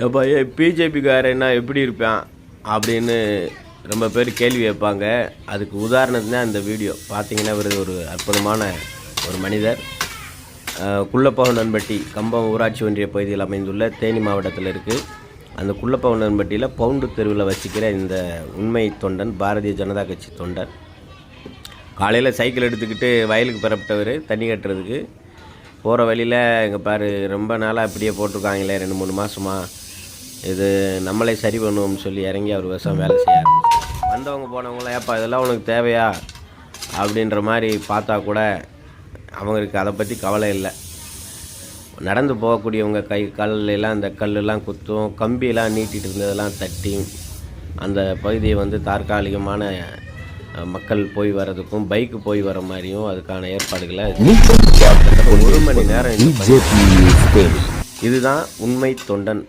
எப்போ பிஜேபிக்காரன்னா எப்படி இருப்பான் அப்படின்னு ரொம்ப பேர் கேள்வி வைப்பாங்க. அதுக்கு உதாரணத்துனா இந்த வீடியோ பார்த்தீங்கன்னா இவர் ஒரு அற்புதமான ஒரு மனிதர். குள்ளப்பவுண்டன்பட்டி கம்பம் ஊராட்சி ஒன்றிய பகுதியில் அமைந்துள்ள தேனி மாவட்டத்தில் இருக்குது. அந்த குள்ளப்பவுண்டன்பட்டியில் பவுண்டு தெருவில் வசிக்கிற இந்த உண்மை தொண்டன், பாரதிய ஜனதா கட்சி தொண்டர். காலையில் சைக்கிள் எடுத்துக்கிட்டு வயலுக்கு பெறப்பட்டவர் தண்ணி கட்டுறதுக்கு போகிற வழியில் இங்கே பாரு ரொம்ப நாளாக இப்படியே போட்டிருக்காங்களே 2-3 மாதமாக, இது நம்மளே சரி பண்ணுவோம்னு சொல்லி இறங்கி அவர் விவசாயம் வேலை செய்ய ஆரம்பிச்சு. வந்தவங்க போனவங்களாம் ஏப்பா இதெல்லாம் உனக்கு தேவையா அப்படின்ற மாதிரி பார்த்தா கூட அவங்களுக்கு அதை பற்றி கவலை இல்லை. நடந்து போகக்கூடியவங்க கை காலெல்லாம் இந்த கல்லெல்லாம் குத்தும், கம்பியெல்லாம் நீட்டிகிட்டு இருந்ததெல்லாம் தட்டி அந்த பகுதியை வந்து தற்காலிகமான மக்கள் போய் வர்றதுக்கும் பைக்கு போய் வர மாதிரியும் அதுக்கான ஏற்பாடுகளை 1 மணி நேரம். இதுதான் உண்மை தொண்டன்.